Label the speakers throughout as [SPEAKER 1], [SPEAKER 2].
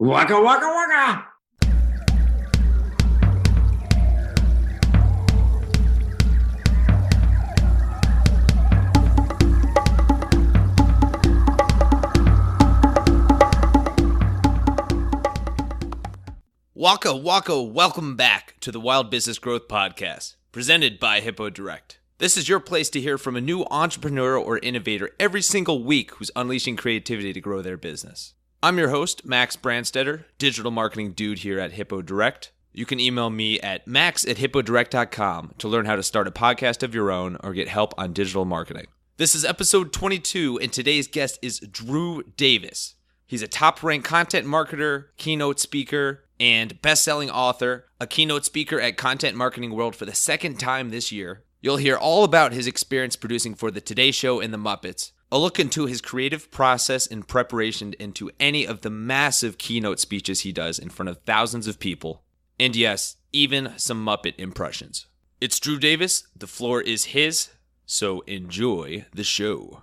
[SPEAKER 1] Waka waka waka.
[SPEAKER 2] Waka waka, welcome back to the Wild Business Growth Podcast, presented by Hippo Direct. This is your place to hear from a new entrepreneur or innovator every single week who's unleashing creativity to grow their business. I'm your host, Max Brandstetter, digital marketing dude here at Hippo Direct. You can email me at max@hippodirect.com to learn how to start a podcast of your own or get help on digital marketing. This is episode 22, and today's guest is Drew Davis. He's a top-ranked content marketer, keynote speaker, and best-selling author, a keynote speaker at Content Marketing World for the second time this year. You'll hear all about his experience producing for The Today Show and The Muppets, a look into his creative process in preparation into any of the massive keynote speeches he does in front of thousands of people, and yes, even some Muppet impressions. It's Drew Davis, the floor is his, so enjoy the show.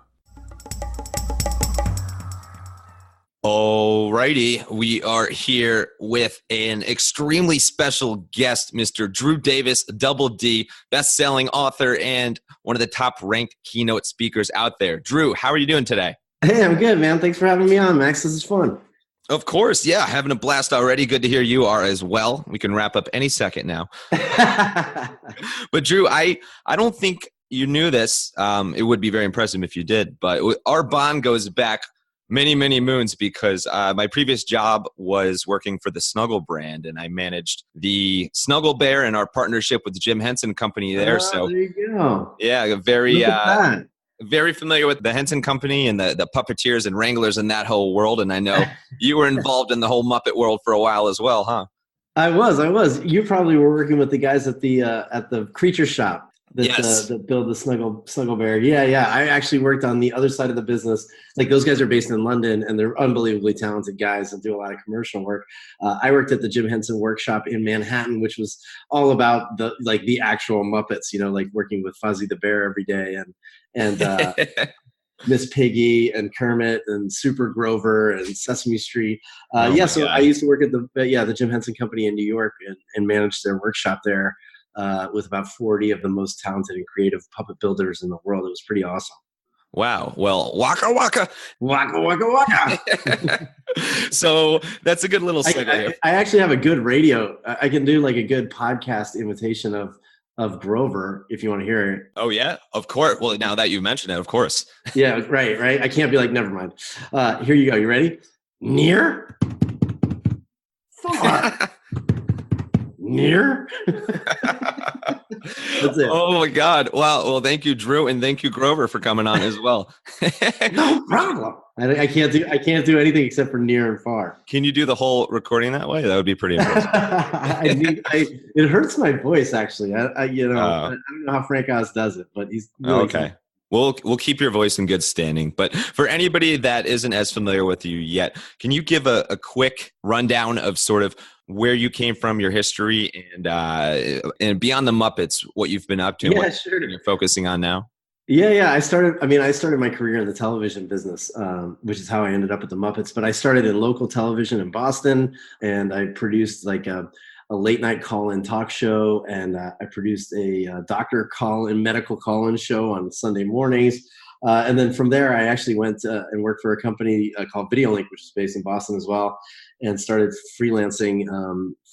[SPEAKER 2] Alrighty, we are here with an extremely special guest, Mr. Drew Davis, Double D, best-selling author and one of the top-ranked keynote speakers out there. Drew, how are you doing today?
[SPEAKER 1] Hey, I'm good, man. Thanks for having me on, Max. This is fun.
[SPEAKER 2] Of course, yeah, having a blast already. Good to hear you are as well. We can wrap up any second now. But Drew, I don't think you knew this. It would be very impressive if you did, but our bond goes back many, many moons because my previous job was working for the Snuggle brand, and I managed the Snuggle Bear and our partnership with the Jim Henson Company there. So
[SPEAKER 1] there you go.
[SPEAKER 2] Yeah, very familiar with the Henson Company and the puppeteers and wranglers and that whole world. And I know you were involved in the whole Muppet world for a while as well, huh?
[SPEAKER 1] I was. You probably were working with the guys at the Creature Shop. That build the Snuggle Bear. Yeah. I actually worked on the other side of the business. Like, those guys are based in London, and they're unbelievably talented guys and do a lot of commercial work. I worked at the Jim Henson workshop in Manhattan, which was all about the actual Muppets. Like working with Fuzzy the Bear every day, and Miss Piggy and Kermit and Super Grover and Sesame Street. So I used to work at the Jim Henson Company in New York and managed their workshop there. With about 40 of the most talented and creative puppet builders in the world. It was pretty awesome.
[SPEAKER 2] Wow. Well, waka waka.
[SPEAKER 1] Waka waka waka.
[SPEAKER 2] So that's a good little segue.
[SPEAKER 1] I actually have a good radio. I can do like a good podcast imitation of Grover if you want to hear it.
[SPEAKER 2] Oh, yeah? Of course. Well, now that you mentioned it, of course.
[SPEAKER 1] Yeah, right. I can't be like, never mind. Here you go. You ready? Near? Far? Near? That's it.
[SPEAKER 2] Oh my God. Wow. Well, thank you, Drew, and thank you, Grover, for coming on as well.
[SPEAKER 1] No problem. I can't do anything except for near and far.
[SPEAKER 2] Can you do the whole recording that way? That would be pretty impressive.
[SPEAKER 1] It hurts my voice, actually. I don't know how Frank Oz does it, but he's really
[SPEAKER 2] okay. We'll keep your voice in good standing. But for anybody that isn't as familiar with you yet, can you give a quick rundown of sort of where you came from, your history, and beyond the Muppets, what you've been up to, and what you're focusing on now?
[SPEAKER 1] Yeah. I started my career in the television business, which is how I ended up at the Muppets. But I started in local television in Boston, and I produced like a late night call-in talk show, and I produced a doctor call-in, medical call-in show on Sunday mornings. And then from there, I actually went and worked for a company called VideoLink, which is based in Boston as well, and started freelancing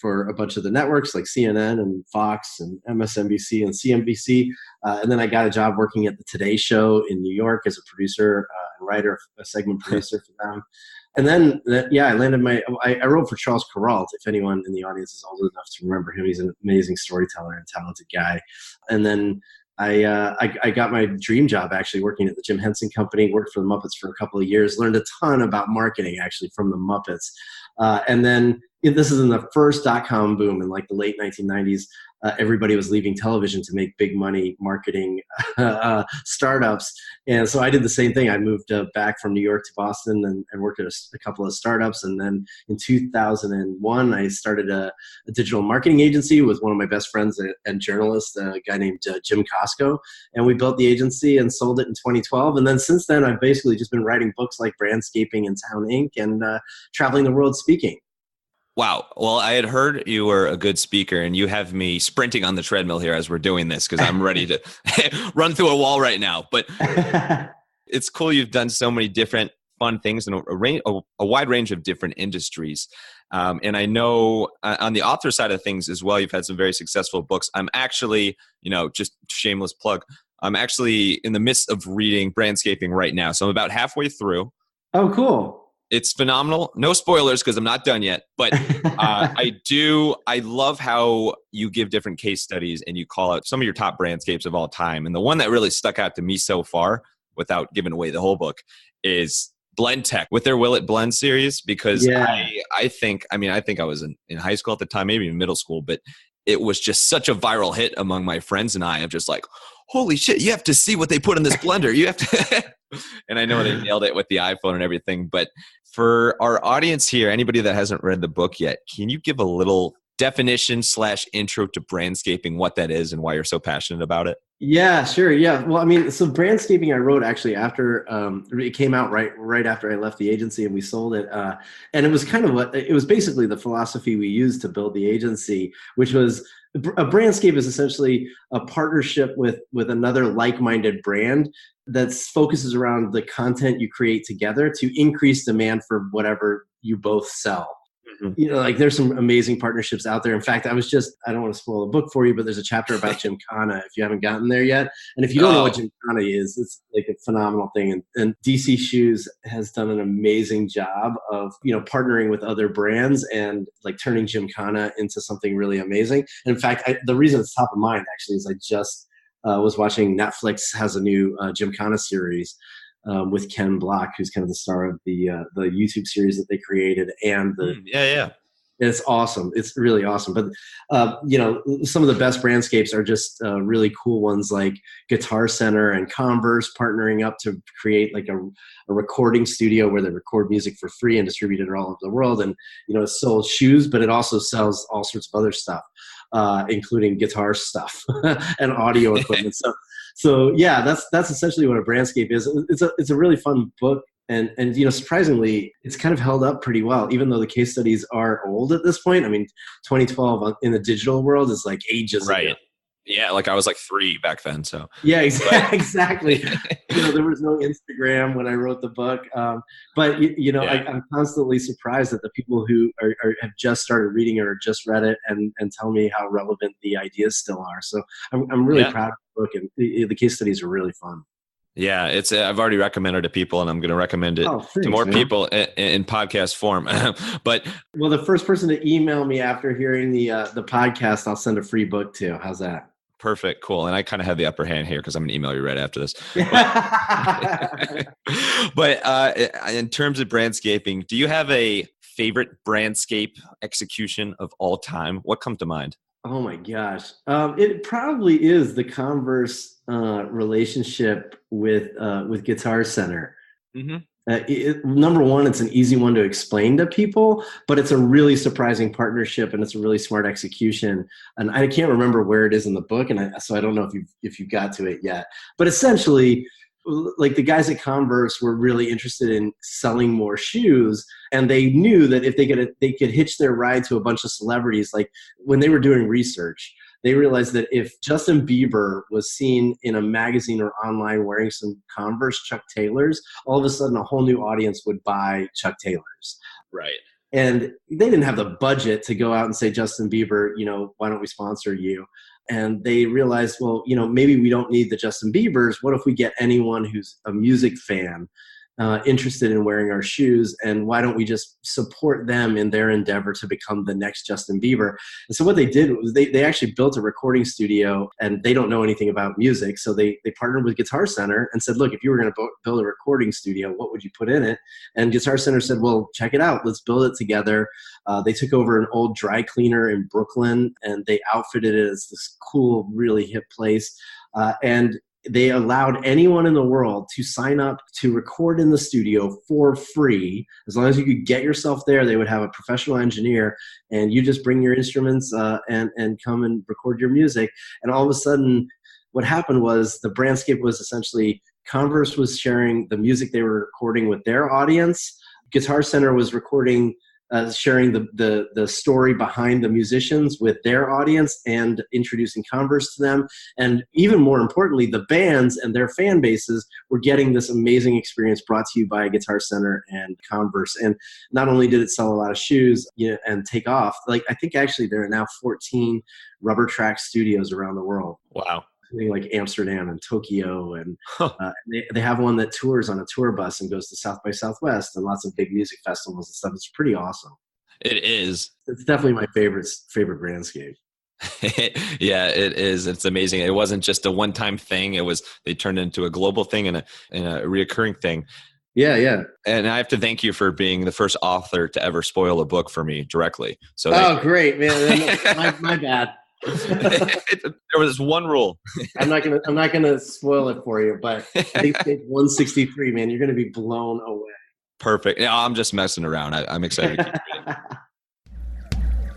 [SPEAKER 1] for a bunch of the networks like CNN and Fox and MSNBC and CNBC. And then I got a job working at the Today Show in New York as a producer and writer, a segment producer for them. And then, I landed I wrote for Charles Kuralt, if anyone in the audience is old enough to remember him. He's an amazing storyteller and talented guy. And then I got my dream job actually working at the Jim Henson Company, worked for the Muppets for a couple of years, learned a ton about marketing actually from the Muppets. And then this is in the first dot-com boom in like the late 1990s. Everybody was leaving television to make big money marketing startups. And so I did the same thing. I moved back from New York to Boston and worked at a couple of startups. And then in 2001, I started a digital marketing agency with one of my best friends and journalist, a guy named Jim Costco. And we built the agency and sold it in 2012. And then since then, I've basically just been writing books like Brandscaping and Town Inc. and traveling the world speaking.
[SPEAKER 2] Wow. Well, I had heard you were a good speaker, and you have me sprinting on the treadmill here as we're doing this because I'm ready to run through a wall right now. But it's cool you've done so many different fun things in a wide range of different industries. And I know on the author side of things as well, you've had some very successful books. I'm actually, just shameless plug, I'm actually in the midst of reading Brandscaping right now. So I'm about halfway through.
[SPEAKER 1] Oh, cool.
[SPEAKER 2] It's phenomenal. No spoilers because I'm not done yet. But I love how you give different case studies and you call out some of your top brandscapes of all time. And the one that really stuck out to me so far, without giving away the whole book, is Blend Tech with their Will It Blend series. Because I think I was in high school at the time, maybe in middle school, but it was just such a viral hit among my friends and I of just like, holy shit, you have to see what they put in this blender. You have to. And I know they nailed it with the iPhone and everything. But for our audience here, anybody that hasn't read the book yet, can you give a little definition / intro to brandscaping, what that is and why you're so passionate about it?
[SPEAKER 1] Yeah, sure. Yeah. Well, I mean, so Brandscaping I wrote actually after it came out right after I left the agency and we sold it. And it was it was basically the philosophy we used to build the agency, which was a brandscape is essentially a partnership with another like-minded brand that focuses around the content you create together to increase demand for whatever you both sell. Like there's some amazing partnerships out there. In fact, I don't want to spoil the book for you, but there's a chapter about Gymkhana if you haven't gotten there yet. And if you don't know what Gymkhana is, it's like a phenomenal thing. And DC Shoes has done an amazing job of, partnering with other brands and like turning Gymkhana into something really amazing. And in fact, the reason it's top of mind actually is I just was watching Netflix has a new Gymkhana series. With Ken Block, who's kind of the star of the YouTube series that they created, and it's awesome. It's really awesome. But some of the best brandscapes are just really cool ones like Guitar Center and Converse partnering up to create like a recording studio where they record music for free and distribute it all over the world. And it sells shoes, but it also sells all sorts of other stuff, including guitar stuff and audio equipment. So yeah, that's essentially what a brandscape is. It's a really fun book, and surprisingly, it's kind of held up pretty well, even though the case studies are old at this point. I mean, 2012 in the digital world is like ages ago.
[SPEAKER 2] Yeah, like I was like 3 back then. So
[SPEAKER 1] yeah, exactly. There was no Instagram when I wrote the book, but I'm constantly surprised at the people who have just started reading it or just read it and tell me how relevant the ideas still are. So I'm really proud of the book, and the case studies are really fun.
[SPEAKER 2] Yeah, I've already recommended it to people, and I'm going to recommend it to more people in podcast form. But
[SPEAKER 1] the first person to email me after hearing the podcast, I'll send a free book to. How's that?
[SPEAKER 2] Perfect. Cool. And I kind of have the upper hand here because I'm going to email you right after this. But in terms of brandscaping, do you have a favorite brandscape execution of all time? What comes to mind?
[SPEAKER 1] Oh my gosh. It probably is the Converse relationship with Guitar Center. Mm-hmm. Number one, it's an easy one to explain to people, but it's a really surprising partnership and it's a really smart execution. And I can't remember where it is in the book, so I don't know if you got to it yet. But essentially, like the guys at Converse were really interested in selling more shoes, and they knew that if they could hitch their ride to a bunch of celebrities. Like when they were doing research, they realized that if Justin Bieber was seen in a magazine or online wearing some Converse Chuck Taylors, all of a sudden a whole new audience would buy Chuck Taylors.
[SPEAKER 2] Right.
[SPEAKER 1] And they didn't have the budget to go out and say, Justin Bieber, why don't we sponsor you? And they realized, well, maybe we don't need the Justin Biebers. What if we get anyone who's a music fan interested in wearing our shoes, and why don't we just support them in their endeavor to become the next Justin Bieber? And so what they did was they actually built a recording studio, and they don't know anything about music. So they partnered with Guitar Center and said, look, if you were going to build a recording studio, what would you put in it? And Guitar Center said, well, check it out. Let's build it together. They took over an old dry cleaner in Brooklyn, and they outfitted it as this cool, really hip place. And they allowed anyone in the world to sign up to record in the studio for free. As long as you could get yourself there, they would have a professional engineer, and you just bring your instruments and come and record your music. And all of a sudden, what happened was the brandscape was essentially Converse was sharing the music they were recording with their audience. Guitar Center was recording sharing the story behind the musicians with their audience and introducing Converse to them. And even more importantly, the bands and their fan bases were getting this amazing experience brought to you by Guitar Center and Converse. And not only did it sell a lot of shoes, and take off, like I think actually there are now 14 Rubber Track studios around the world.
[SPEAKER 2] Wow.
[SPEAKER 1] Like Amsterdam and Tokyo, and they have one that tours on a tour bus and goes to South by Southwest and lots of big music festivals and stuff. It's pretty awesome.
[SPEAKER 2] It is.
[SPEAKER 1] It's definitely my favorite brandscape.
[SPEAKER 2] Yeah, it is. It's amazing. It wasn't just a one-time thing. They turned it into a global thing and a reoccurring thing.
[SPEAKER 1] Yeah.
[SPEAKER 2] And I have to thank you for being the first author to ever spoil a book for me directly. So
[SPEAKER 1] great, man. my bad.
[SPEAKER 2] There was one rule.
[SPEAKER 1] I'm not gonna spoil it for you, but I think page 163, man, you're gonna be blown away.
[SPEAKER 2] Perfect. Yeah, I'm just messing around. I'm excited to keep reading.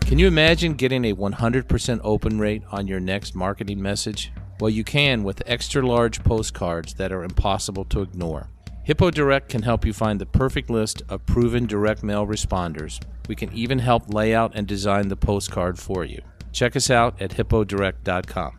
[SPEAKER 3] Can you imagine getting a 100% open rate on your next marketing message? Well, you can with extra large postcards that are impossible to ignore. Hippo Direct can help you find the perfect list of proven direct mail responders. We can even help lay out and design the postcard for you. Check us out at hippodirect.com.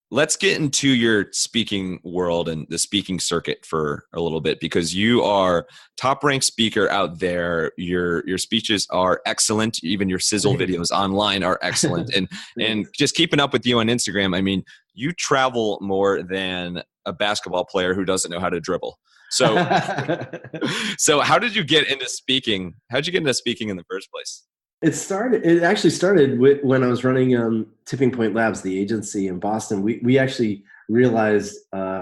[SPEAKER 2] Let's get into your speaking world and the speaking circuit for a little bit, because you are top-ranked speaker out there. Your speeches are excellent. Even your sizzle videos online are excellent. And just keeping up with you on Instagram, I mean, you travel more than a basketball player who doesn't know how to dribble. So, so how did you get into speaking? How did you get into speaking in the first place?
[SPEAKER 1] It actually started when I was running Tipping Point Labs, the agency in Boston. We actually realized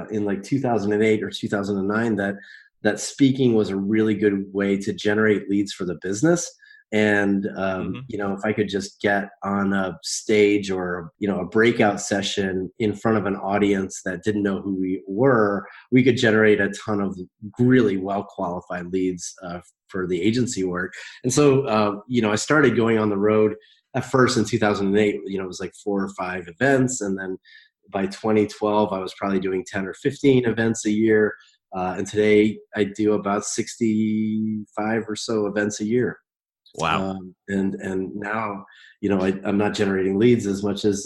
[SPEAKER 1] in like 2008 or 2009 that speaking was a really good way to generate leads for the business. And if I could just get on a stage or a breakout session in front of an audience that didn't know who we were, we could generate a ton of really well qualified leads for the agency work. And so I started going on the road at first in 2008. It was like 4 or 5 events, and then by 2012 I was probably doing 10 or 15 events a year. And today I do about 65 or so events a year.
[SPEAKER 2] Wow.
[SPEAKER 1] And now, I'm not generating leads as much as,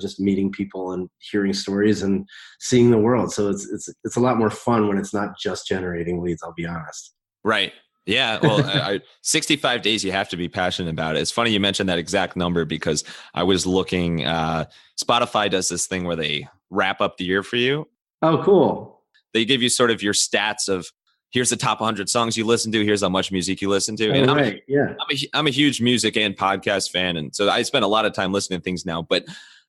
[SPEAKER 1] just meeting people and hearing stories and seeing the world. So it's a lot more fun when it's not just generating leads, I'll be honest.
[SPEAKER 2] Right. Yeah. Well, 65 days, you have to be passionate about it. It's funny you mentioned that exact number, because I was looking, Spotify does this thing where they wrap up the year for you.
[SPEAKER 1] Oh, cool.
[SPEAKER 2] They give you sort of your stats of, here's the top 100 songs you listen to. Here's how much music you listen to. And I'm a huge music and podcast fan. And so I spend a lot of time listening to things now, but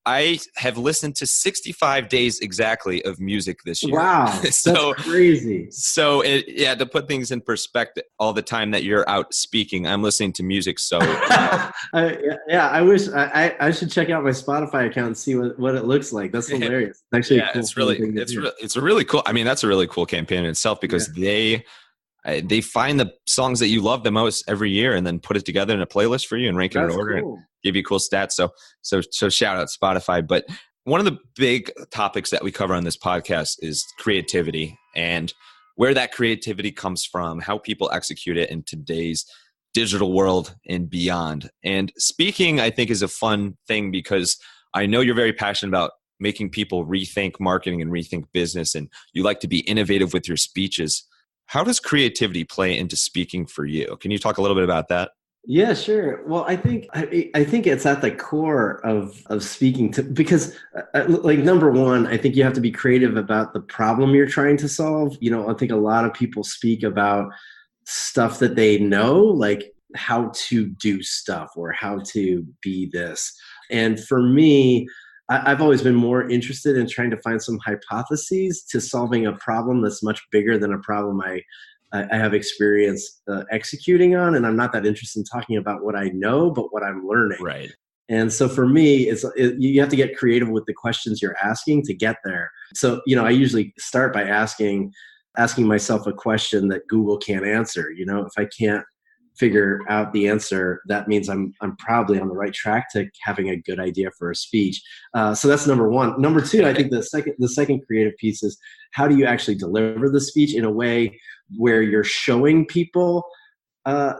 [SPEAKER 2] I have listened to 65 days exactly of music this year.
[SPEAKER 1] Wow. That's crazy.
[SPEAKER 2] So to put things in perspective, all the time that you're out speaking, I'm listening to music. So
[SPEAKER 1] I wish I should check out my Spotify account and see what it looks like. That's hilarious. Actually, cool
[SPEAKER 2] it's a really cool. I mean, that's a really cool campaign in itself, because they find the songs that you love the most every year and then put it together in a playlist for you and rank it in order and give you cool stats. So shout out Spotify. But one of the big topics that we cover on this podcast is creativity, and where that creativity comes from, how people execute it in today's digital world and beyond. And speaking, I think, is a fun thing, because I know you're very passionate about making people rethink marketing and rethink business, and you like to be innovative with your speeches. How does creativity play into speaking for you? Can you talk a little bit about that?
[SPEAKER 1] Yeah, sure. Well, I think it's at the core of speaking because like number one, I think you have to be creative about the problem you're trying to solve. I think a lot of people speak about stuff that they know, like how to do stuff or how to be this. And for me, I've always been more interested in trying to find some hypotheses to solving a problem that's much bigger than a problem I have experience executing on. And I'm not that interested in talking about what I know, but what I'm learning.
[SPEAKER 2] Right.
[SPEAKER 1] And so for me, you have to get creative with the questions you're asking to get there. So, I usually start by asking myself a question that Google can't answer. If I can't figure out the answer, that means I'm probably on the right track to having a good idea for a speech. So that's number one. Number two, I think the second creative piece is, how do you actually deliver the speech in a way where you're showing people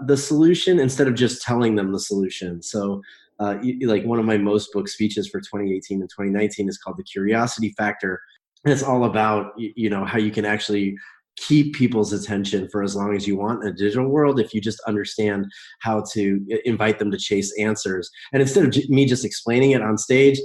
[SPEAKER 1] the solution instead of just telling them the solution. So like one of my most booked speeches for 2018 and 2019 is called The Curiosity Factor. And it's all about, how you can actually keep people's attention for as long as you want in a digital world if you just understand how to invite them to chase answers. And instead of me just explaining it on stage,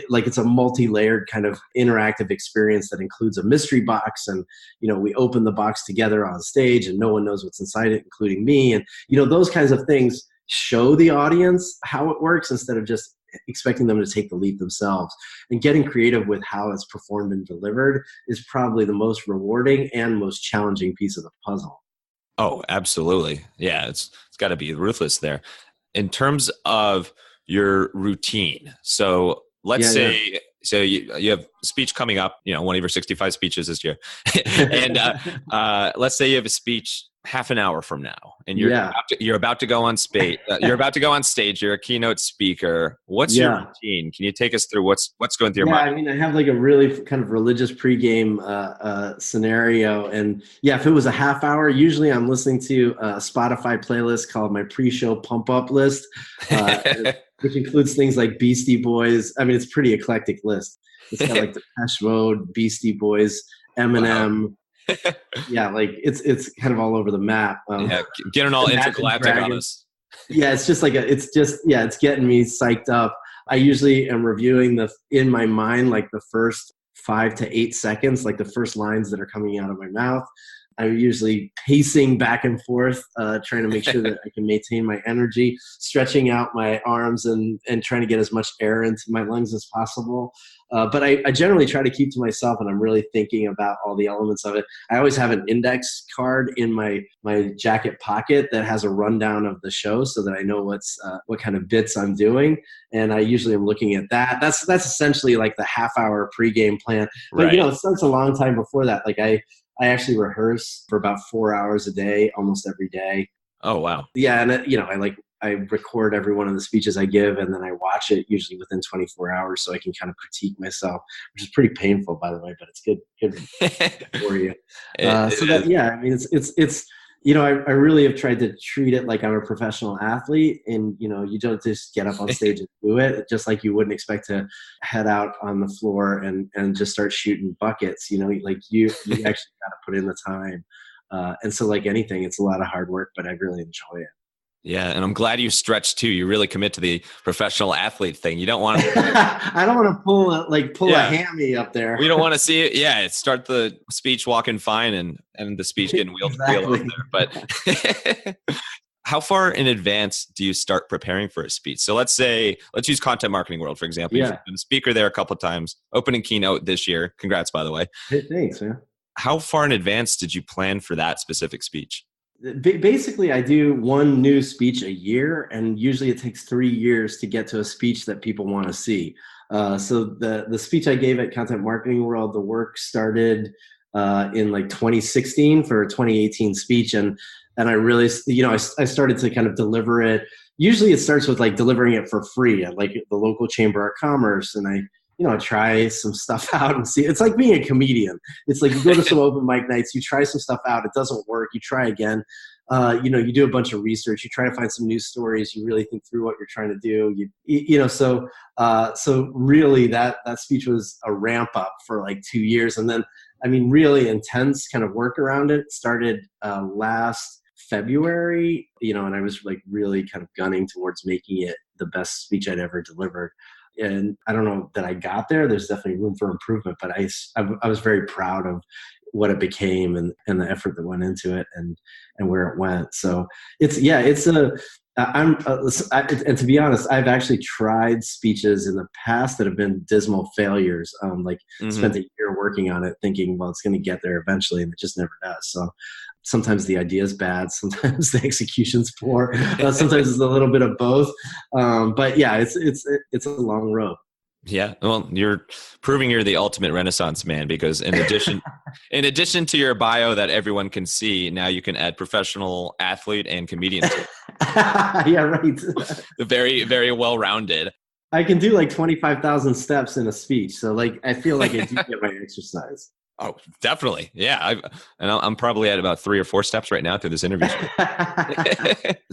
[SPEAKER 1] like it's a multi-layered kind of interactive experience that includes a mystery box, and we open the box together on stage and no one knows what's inside it, including me. And those kinds of things show the audience how it works instead of just expecting them to take the leap themselves. And getting creative with how it's performed and delivered is probably the most rewarding and most challenging piece of the puzzle.
[SPEAKER 2] Oh, absolutely. Yeah, it's got to be ruthless there. In terms of your routine, so let's say so you have a speech coming up, one of your 65 speeches this year, and let's say you have a speech half an hour from now, and you're about to go on stage. You're about to go on stage. You're a keynote speaker. What's your routine? Can you take us through what's going through your mind?
[SPEAKER 1] I mean, I have like a really kind of religious pregame scenario, and if it was a half hour, usually I'm listening to a Spotify playlist called my pre-show pump up list, which includes things like Beastie Boys. I mean, it's a pretty eclectic list. It's got like Depeche Mode, Beastie Boys, Eminem. Wow. Like it's kind of all over the map.
[SPEAKER 2] Getting all intergalactic on us.
[SPEAKER 1] It's just like it's getting me psyched up. I usually am reviewing in my mind, like the first 5 to 8 seconds, like the first lines that are coming out of my mouth. I'm usually pacing back and forth, trying to make sure that I can maintain my energy, stretching out my arms and trying to get as much air into my lungs as possible. But I generally try to keep to myself, and I'm really thinking about all the elements of it. I always have an index card in my jacket pocket that has a rundown of the show so that I know what kind of bits I'm doing. And I usually am looking at that. That's essentially like the half-hour pregame plan. But, it starts a long time before that. Like I actually rehearse for about 4 hours a day, almost every day.
[SPEAKER 2] Oh, wow.
[SPEAKER 1] Yeah. And I record every one of the speeches I give, and then I watch it usually within 24 hours so I can kind of critique myself, which is pretty painful, by the way, but it's good for you. I really have tried to treat it like I'm a professional athlete, and, you don't just get up on stage and do it, just like you wouldn't expect to head out on the floor and just start shooting buckets, like you actually got to put in the time. And so like anything, it's a lot of hard work, but I really enjoy it.
[SPEAKER 2] Yeah, and I'm glad you stretch too. You really commit to the professional athlete thing. You don't want to.
[SPEAKER 1] I don't want to pull a hammy up there.
[SPEAKER 2] We don't want to see it. Yeah, start the speech walking fine and the speech getting wheeled up there. But how far in advance do you start preparing for a speech? So let's use Content Marketing World, for example. You've been a speaker there a couple of times, opening Keynote this year. Congrats, by the way.
[SPEAKER 1] Hey, thanks, man.
[SPEAKER 2] How far in advance did you plan for that specific speech?
[SPEAKER 1] Basically, I do one new speech a year, and usually it takes 3 years to get to a speech that people want to see. So the speech I gave at Content Marketing World, the work started in like 2016 for a 2018 speech, and I really, I started to kind of deliver it. Usually, it starts with like delivering it for free at like the local Chamber of Commerce, and I try some stuff out and see. It's like being a comedian. It's like you go to some open mic nights, you try some stuff out, it doesn't work, you try again. You do a bunch of research, you try to find some news stories, you really think through what you're trying to do. So really that speech was a ramp up for like 2 years. And then, really intense kind of work around it started last February, and I was like really kind of gunning towards making it the best speech I'd ever delivered. And I don't know that I got there. There's definitely room for improvement, but I was very proud of what it became and the effort that went into it and where it went. So and to be honest, I've actually tried speeches in the past that have been dismal failures. Spent a year working on it thinking, well, it's going to get there eventually, and it just never does. So sometimes the idea is bad, sometimes the execution's poor, sometimes it's a little bit of both. But yeah, it's a long road.
[SPEAKER 2] Yeah, well, you're proving you're the ultimate Renaissance man, because in addition to your bio that everyone can see, now you can add professional athlete and comedian.
[SPEAKER 1] Yeah, right.
[SPEAKER 2] Very, very well-rounded.
[SPEAKER 1] I can do like 25,000 steps in a speech, so like I feel like I do get my exercise.
[SPEAKER 4] Oh, definitely. Yeah. I'm probably at about 3 or 4 steps right now through this interview.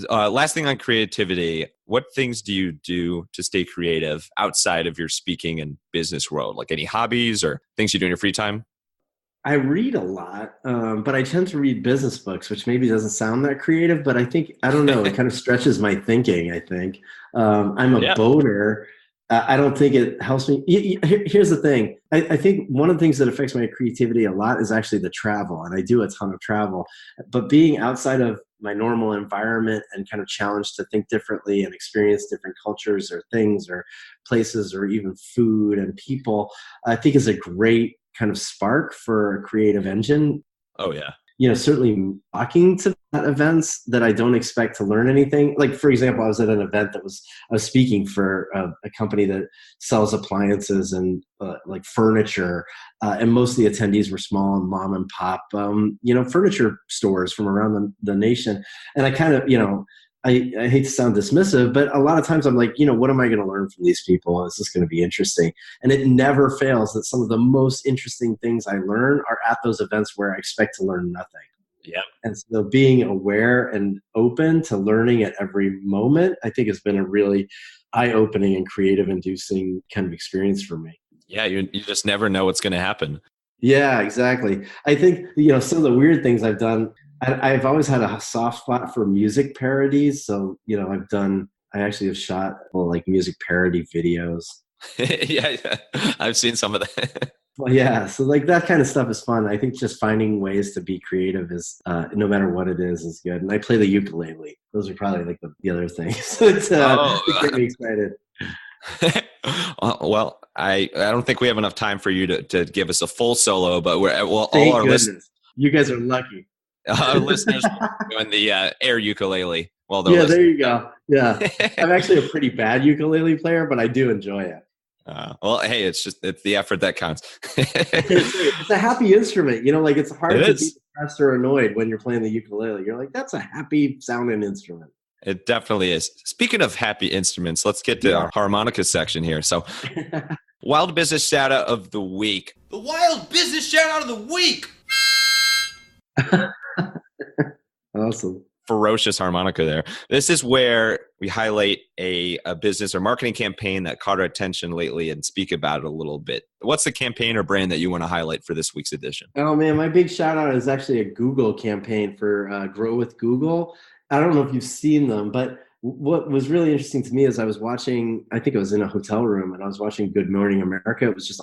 [SPEAKER 4] Last thing on creativity, what things do you do to stay creative outside of your speaking and business world? Like any hobbies or things you do in your free time?
[SPEAKER 1] I read a lot, but I tend to read business books, which maybe doesn't sound that creative, but I don't know, it kind of stretches my thinking, I think. I'm a
[SPEAKER 4] Yeah.
[SPEAKER 1] boater. I don't think it helps me. Here's the thing. I think one of the things that affects my creativity a lot is actually the travel, and I do a ton of travel. But being outside of my normal environment and kind of challenged to think differently and experience different cultures or things or places or even food and people, I think is a great kind of spark for a creative engine.
[SPEAKER 4] Oh, yeah.
[SPEAKER 1] Certainly walking to events that I don't expect to learn anything. Like, for example, I was at an event I was speaking for a company that sells appliances and like furniture. And most of the attendees were small and mom and pop, furniture stores from around the nation. And I kind of, I hate to sound dismissive, but a lot of times I'm like, what am I going to learn from these people? Is this going to be interesting? And it never fails that some of the most interesting things I learn are at those events where I expect to learn nothing.
[SPEAKER 4] Yeah.
[SPEAKER 1] And so being aware and open to learning at every moment, I think has been a really eye-opening and creative inducing kind of experience for me.
[SPEAKER 4] Yeah. You just never know what's going to happen.
[SPEAKER 1] Yeah, exactly. I think, some of the weird things I've done, I've always had a soft spot for music parodies. So, I actually have shot like music parody videos.
[SPEAKER 4] Yeah. I've seen some of that.
[SPEAKER 1] Well, yeah. So like that kind of stuff is fun. I think just finding ways to be creative is, no matter what it is good. And I play the ukulele. Those are probably like the other things. It's get me excited.
[SPEAKER 4] Well, I don't think we have enough time for you to give us a full solo, but
[SPEAKER 1] Thank goodness. You guys are lucky.
[SPEAKER 4] Our listeners doing the air ukulele while they're
[SPEAKER 1] listening.
[SPEAKER 4] There
[SPEAKER 1] you go. Yeah. I'm actually a pretty bad ukulele player, but I do enjoy it.
[SPEAKER 4] Well, hey, it's the effort that counts.
[SPEAKER 1] It's a happy instrument. Like it's hard to be depressed or annoyed when you're playing the ukulele. You're like, that's a happy sounding instrument.
[SPEAKER 4] It definitely is. Speaking of happy instruments, let's get to our harmonica section here. So, Wild Business Shout Out of the Week.
[SPEAKER 2] The Wild Business Shout Out of the Week.
[SPEAKER 1] Awesome.
[SPEAKER 4] Ferocious harmonica there. This is where we highlight a business or marketing campaign that caught our attention lately and speak about it a little bit. What's the campaign or brand that you want to highlight for this week's edition?
[SPEAKER 1] Oh man, my big shout out is actually a Google campaign for Grow with Google. I don't know if you've seen them, but what was really interesting to me is I was watching, I think I was in a hotel room and I was watching Good Morning America. It was just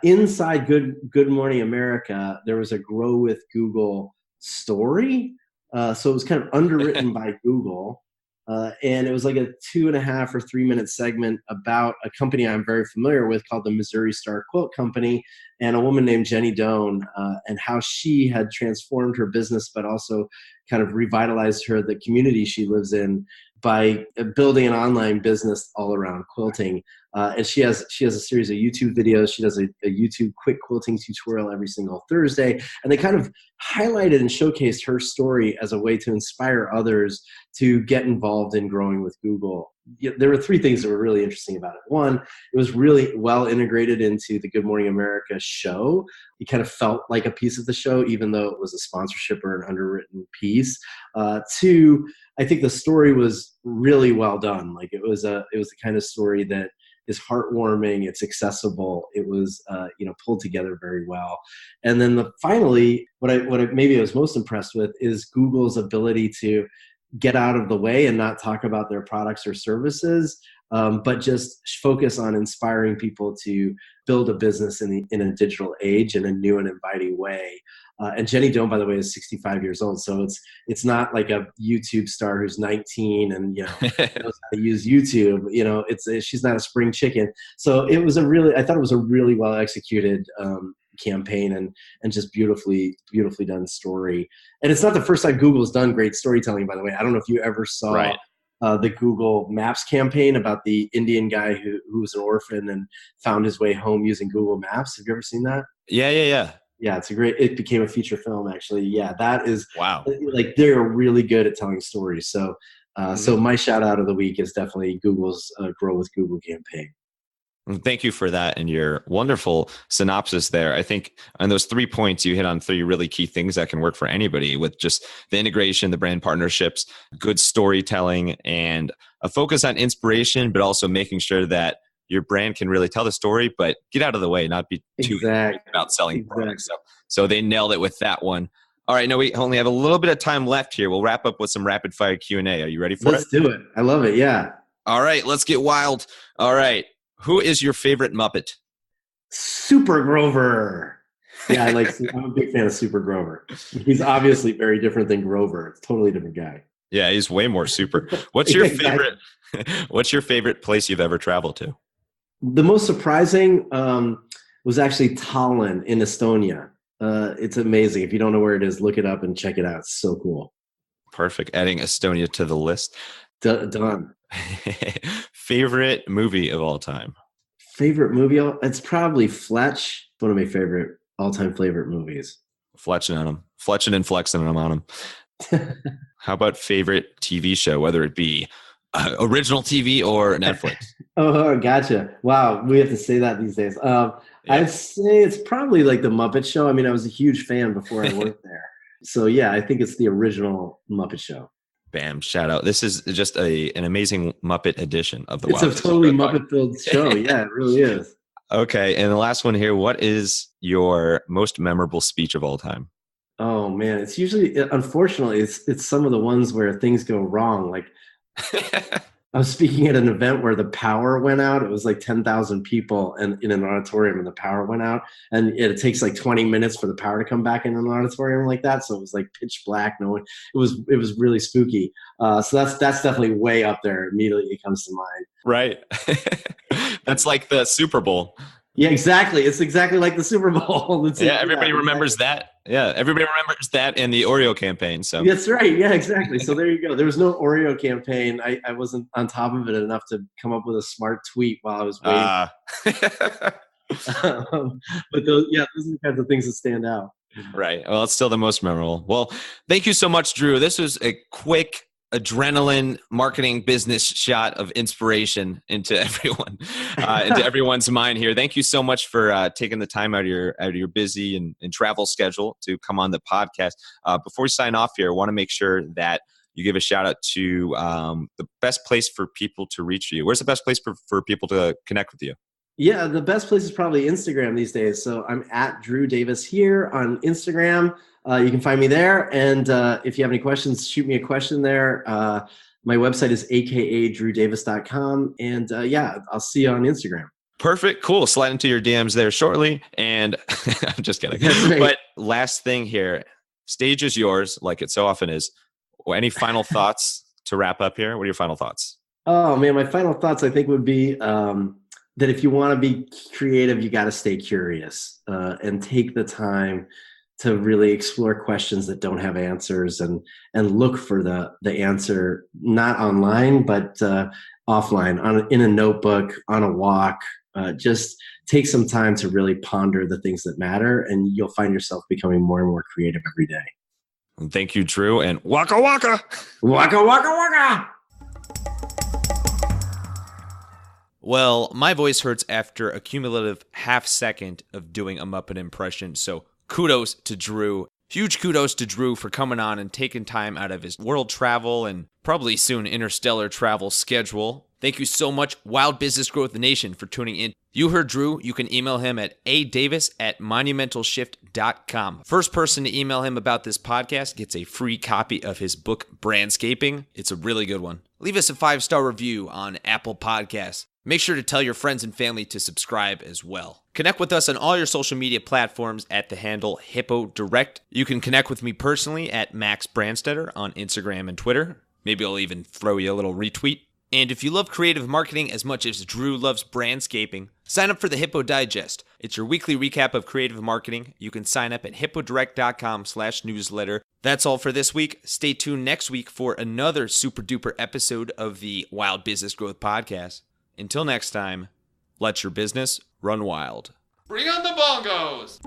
[SPEAKER 1] inside Good Morning America, there was a Grow with Google story. So it was kind of underwritten by Google. And it was like a 2.5 or 3 minute segment about a company I'm very familiar with called the Missouri Star Quilt Company, and a woman named Jenny Doan, and how she had transformed her business, but also kind of revitalized the community she lives in by building an online business all around quilting. And she has a series of YouTube videos. She does a YouTube quick quilting tutorial every single Thursday. And they kind of highlighted and showcased her story as a way to inspire others to get involved in growing with Google. There were 3 things that were really interesting about it. One, it was really well integrated into the Good Morning America show. It kind of felt like a piece of the show, even though it was a sponsorship or an underwritten piece. 2, I think the story was really well done. Like it was the kind of story that is heartwarming. It's accessible. It was, pulled together very well. And then finally, what I maybe I was most impressed with is Google's ability to get out of the way and not talk about their products or services, but just focus on inspiring people to build a business in a digital age in a new and inviting way. And Jenny Doan, by the way, is 65 years old. So it's not like a YouTube star who's 19 and knows how to use YouTube. She's not a spring chicken. So I thought it was a really well executed campaign and just beautifully done story. And it's not the first time Google's done great storytelling, by the way. I don't know if you ever saw the Google Maps campaign about the Indian guy who was an orphan and found his way home using Google Maps. Have you ever seen that?
[SPEAKER 4] Yeah.
[SPEAKER 1] Yeah, it became a feature film, actually. Yeah, that is,
[SPEAKER 4] wow.
[SPEAKER 1] Like, they're really good at telling stories. So, so my shout out of the week is definitely Google's Grow with Google campaign.
[SPEAKER 4] Thank you for that and your wonderful synopsis there. I think on those 3 points, you hit on 3 really key things that can work for anybody with just the integration, the brand partnerships, good storytelling, and a focus on inspiration, but also making sure that your brand can really tell the story, but get out of the way, not be too about selling products. So they nailed it with that one. All right, now we only have a little bit of time left here. We'll wrap up with some rapid fire Q&A. Are you ready for it?
[SPEAKER 1] Let's do it. I love it. Yeah.
[SPEAKER 4] All right, let's get wild. All right. Who is your favorite Muppet?
[SPEAKER 1] Super Grover. Yeah, I'm a big fan of Super Grover. He's obviously very different than Grover. It's a totally different guy.
[SPEAKER 4] Yeah, he's way more super. What's your favorite? What's your favorite place you've ever traveled to?
[SPEAKER 1] The most surprising was actually Tallinn in Estonia. It's amazing. If you don't know where it is, look it up and check it out. It's so cool.
[SPEAKER 4] Perfect. Adding Estonia to the list.
[SPEAKER 1] Done.
[SPEAKER 4] Favorite movie of all time?
[SPEAKER 1] Favorite movie? It's probably Fletch. One of my favorite all-time favorite movies.
[SPEAKER 4] Fletching on them. Fletching and flexing them on them. How about favorite TV show, whether it be original TV or Netflix?
[SPEAKER 1] Oh, gotcha. Wow, we have to say that these days. I'd say it's probably like the Muppet Show. I mean, I was a huge fan before I worked there. So yeah, I think it's the original Muppet Show.
[SPEAKER 4] Bam, shout out. This is just an amazing Muppet edition of the
[SPEAKER 1] It's a totally Muppet-filled show. Yeah, it really is.
[SPEAKER 4] Okay, and the last one here, what is your most memorable speech of all time?
[SPEAKER 1] Oh, man. It's usually, unfortunately, it's some of the ones where things go wrong. Like, I was speaking at an event where the power went out. It was like 10,000 people in an auditorium and the power went out. And it takes like 20 minutes for the power to come back in an auditorium like that. So it was like pitch black. It was really spooky. So that's definitely way up there. Immediately comes to mind.
[SPEAKER 4] Right. That's like the Super Bowl.
[SPEAKER 1] Yeah, exactly. It's exactly like the Super Bowl.
[SPEAKER 4] Everybody remembers that. Yeah, everybody remembers that and the Oreo campaign. So
[SPEAKER 1] that's right. Yeah, exactly. So there you go. There was no Oreo campaign. I wasn't on top of it enough to come up with a smart tweet while I was waiting. But those are the kinds of things that stand out.
[SPEAKER 4] Right. Well, it's still the most memorable. Well, thank you so much, Drew. This was a quick adrenaline marketing business shot of inspiration into everyone, into everyone's mind here. Thank you so much for taking the time out of your busy and travel schedule to come on the podcast. Before we sign off here, I want to make sure that you give a shout out to the best place for people to reach you. Where's the best place for people to connect with you?
[SPEAKER 1] Yeah, the best place is probably Instagram these days. So I'm at Drew Davis here on Instagram. You can find me there. And if you have any questions, shoot me a question there. My website is akadrewdavis.com. And I'll see you on Instagram.
[SPEAKER 4] Perfect. Cool. Slide into your DMs there shortly. And I'm just kidding. Right. But last thing here, stage is yours, like it so often is. Any final thoughts to wrap up here? What are your final thoughts?
[SPEAKER 1] Oh, man, my final thoughts, I think, would be that if you want to be creative, you got to stay curious and take the time to really explore questions that don't have answers and look for the answer, not online, but offline, in a notebook, on a walk. Just take some time to really ponder the things that matter, and you'll find yourself becoming more and more creative every day.
[SPEAKER 4] Thank you, Drew, and waka waka.
[SPEAKER 1] Waka waka waka.
[SPEAKER 2] Well, my voice hurts after a cumulative half second of doing a Muppet impression, so kudos to Drew. Huge kudos to Drew for coming on and taking time out of his world travel and probably soon interstellar travel schedule. Thank you so much, Wild Business Growth Nation, for tuning in. You heard Drew. You can email him at adavis@monumentalshift.com. First person to email him about this podcast gets a free copy of his book, Brandscaping. It's a really good one. Leave us a 5-star review on Apple Podcasts. Make sure to tell your friends and family to subscribe as well. Connect with us on all your social media platforms at the handle Hippo Direct. You can connect with me personally at Max Brandstetter on Instagram and Twitter. Maybe I'll even throw you a little retweet. And if you love creative marketing as much as Drew loves brandscaping, sign up for the Hippo Digest. It's your weekly recap of creative marketing. You can sign up at hippodirect.com/newsletter. That's all for this week. Stay tuned next week for another super duper episode of the Wild Business Growth Podcast. Until next time, let your business run wild.
[SPEAKER 3] Bring on the bongos!